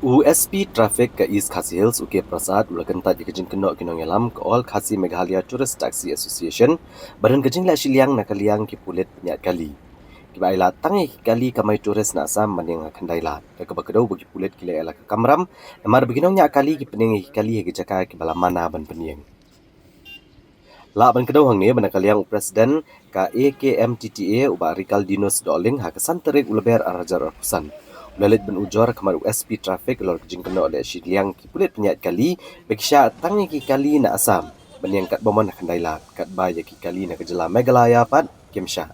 USP Traffic ke East Khasi Hills uke prasad ulakan tat dikejing kenok kinong yalam ke All Khasi Meghalaya Tourist Taxi Association badan kejing la shiliang nak kaliang ki pulit penyat kali. Kiba ila tangi kali kamai tourist nak sam maning kandai lat. Ke bakedau bagi pulit kile ela ke kamram namar beginong nyak kali ki pening kali he jaka ki bala mana ban peniang. La ban kedau hang ni ban kaliang presiden ka AKMTTA uba Ricaldinus Doling ha kesan terik uleber arajar arpusan. Lalit ben ujor kamar USP Traffic lor kejing kena oleh Shiliang ki pulit penyat kali bagi syak tangi ki kali na asam beniang kat bomon nak kendailat kat baya ki kali na kejela Meghalaya pat kimsya.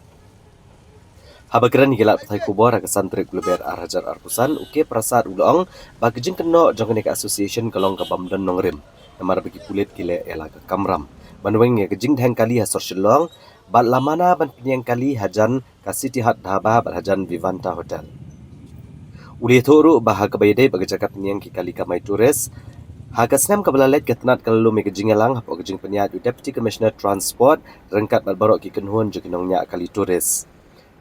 Habagran gilat patai kubor ha kesan terik uleber arajar arpusan uke prasad ulong ba kejing kena jong ka association kalong ka bamdan nongrim namar bagi pulit kile ela ke kamram. Banweng ya kejing dhang kali ha sorshilong bat lamana ban penyang kali hajan ka City Hut Dhaba bat hajan Vivanta Hotel. Uli thoru bahag kabayday pagjakat niyang kikali kamay turis. Hagas nam kabalalet ketnat kalau me kejingelang hapo kejing penyat Deputy Commissioner Transport rengkat balbarok ki kenhun je kinongnya kali turis.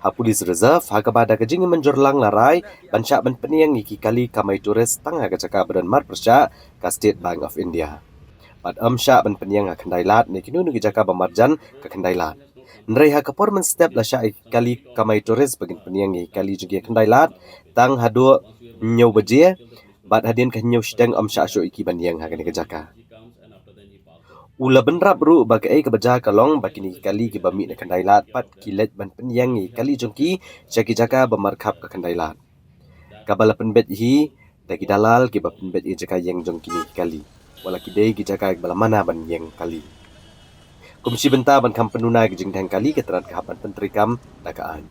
Ha Police Reserve ha kabada kejing menjorlang larai bansyak ban peniang ki kali kamay turis tang ha kajaka badan mar persyak ka State Bank of India. Pat amsyak ban peniang ha kendailat ni kinu nugi jaka bamarjan ka kendailat. Nrei ha performance step la syak kali kamai turis bagin peniang kali juga kendailat tang hadu nyau bejie bat hadin ka nyau sedang amsyak syo iki baniang ha kani kejaka. Ula benrap ru bagi ai kebaja kalong bakini kali ki bami na kendailat pat kilet ban peniang kali jongki syaki jaka bamarkap ka kendailat. Kabala penbet hi dagi dalal ki ba penbet jaka yang jongki ni kali. Wala kidai ki jaka bala mana ban yang kali. Komisi Benta ban kam penuna gejing dang kali keteran kahapan pentrikam dakaan.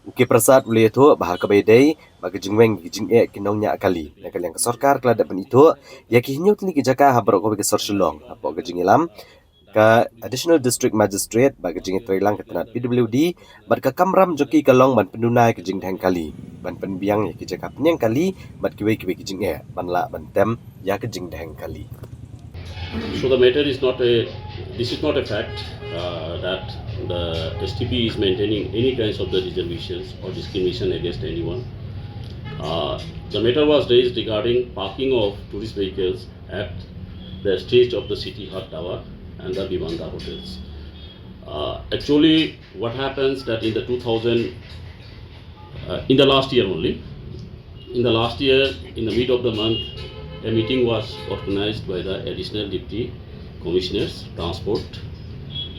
Uke prasad ule itu bahak kabaydai bagi jingweng gejing kinong nya kali. Nakal yang kesorkar kelada pen itu ya ki hinyut ni kejaka habrok ko kesor silong apo gejing ilam ka Additional District Magistrate bagi jing trilang ketenat PWD bat ka kamram joki kalong ban penuna gejing dang kali. Ban penbiang ya kejaka penyang kali bat kiwe gejing ban la ban tem ya gejing dang kali. So the matter is not this is not a fact that the STP is maintaining any kinds of the reservations or discrimination against anyone. The matter was raised regarding parking of tourist vehicles at the stage of the City Hut Tower and the Vivanta hotels. Actually, what happens that in the 2000, in the last year only, in the mid of the month, a meeting was organized by the additional deputy commissioners transport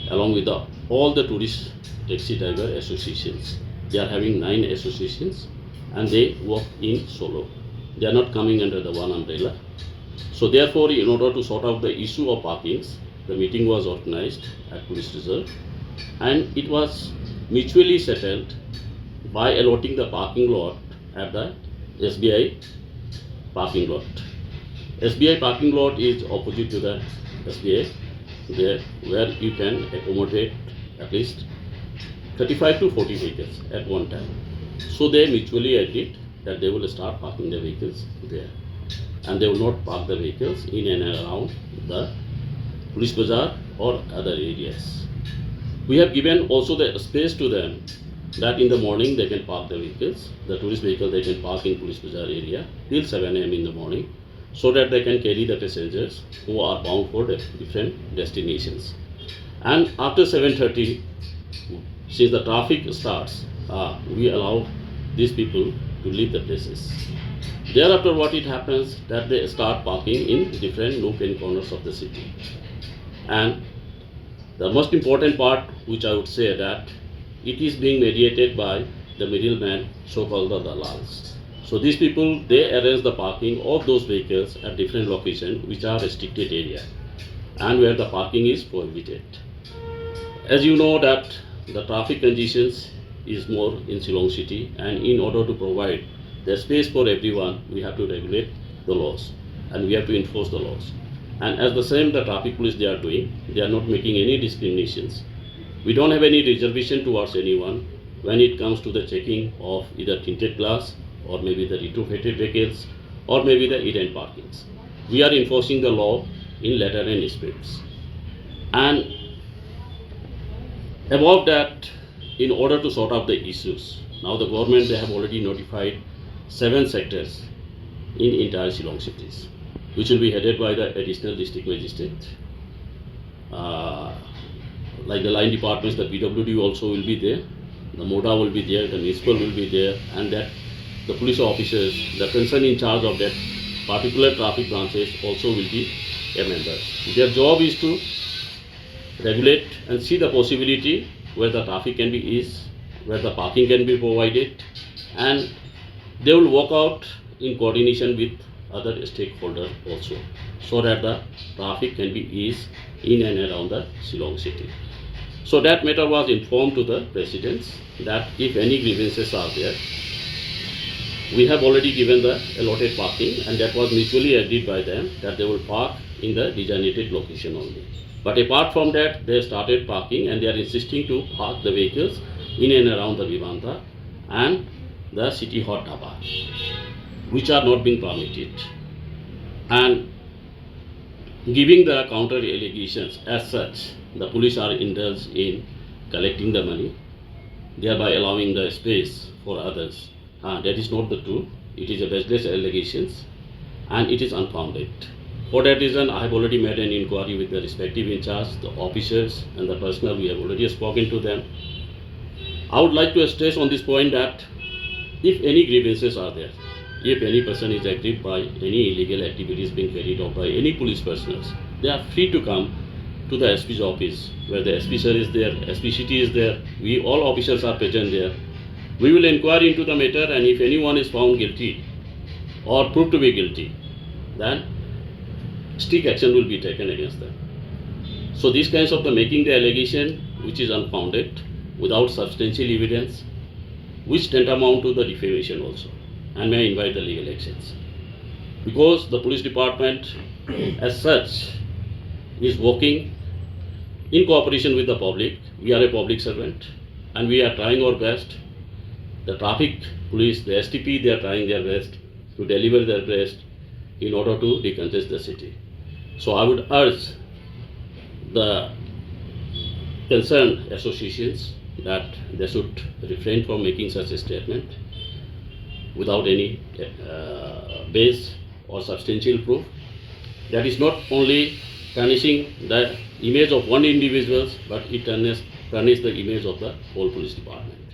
along with all the tourist taxi driver associations. They are having 9 associations and they work in solo. They are not coming under the one umbrella. So therefore, in order to sort out the issue of parkings, the meeting was organized at Police Reserve and it was mutually settled by allotting the parking lot at the SBI parking lot. SBI parking lot is opposite to the SBI, there where you can accommodate at least 35 to 40 vehicles at one time. So they mutually agreed that they will start parking the vehicles there, and they will not park the vehicles in and around the Police Bazaar or other areas. We have given also the space to them that in the morning they can park the vehicles, the tourist vehicle they can park in Police Bazaar area till 7 am in the morning, so that they can carry the passengers who are bound for different destinations. And after 7:30, since the traffic starts, we allow these people to leave the places. Thereafter, what it happens that they start parking in different nook and corners of the city. And the most important part, which I would say, that it is being mediated by the middleman, so-called the dalals. So these people, they arrange the parking of those vehicles at different locations which are restricted area and where the parking is prohibited. As you know that the traffic conditions is more in Shillong city, and in order to provide the space for everyone, we have to regulate the laws and we have to enforce the laws. And as the same the traffic police they are doing, they are not making any discriminations. We don't have any reservation towards anyone when it comes to the checking of either tinted glass or maybe the retrofitted vehicles or maybe the hidden parkings. We are enforcing the law in letter and spirits. And above that, in order to sort out the issues, now the government, they have already notified 7 sectors in entire Shillong cities, which will be headed by the additional district magistrate. Like the line departments, the PWD also will be there, the MODA will be there, the municipal will be there, and that the police officers, the concern in charge of that particular traffic branches also will be a member. Their job is to regulate and see the possibility where the traffic can be eased, where the parking can be provided, and they will work out in coordination with other stakeholders also, so that the traffic can be eased in and around the Shillong city. So that matter was informed to the residents that if any grievances are there, we have already given the allotted parking, and that was mutually agreed by them that they will park in the designated location only. But apart from that, they started parking, and they are insisting to park the vehicles in and around the Vivanta and the City Hot Dhaba, which are not being permitted. And giving the counter allegations as such, the police are indulged in collecting the money, thereby allowing the space for others. That is not the truth. It is a baseless allegations, and it is unfounded. For that reason, I have already made an inquiry with the respective in charge, the officers and the personnel. We have already spoken to them. I would like to stress on this point that if any grievances are there, if any person is aggrieved by any illegal activities being carried out by any police personnel, they are free to come to the SP's office, where the SP sir is there, SP city is there, we all officers are present there. We will inquire into the matter, and if anyone is found guilty or proved to be guilty, then strict action will be taken against them. So these kinds of the making the allegation which is unfounded, without substantial evidence, which tantamount to the defamation also, and may invite the legal actions. Because the police department as such is working in cooperation with the public. We are a public servant, and we are trying our best. The traffic police, the STP, they are trying their best to deliver their best in order to decongest the city. So I would urge the concerned associations that they should refrain from making such a statement without any base or substantial proof. That is not only tarnishing the image of one individual, but it tarnishes the image of the whole police department.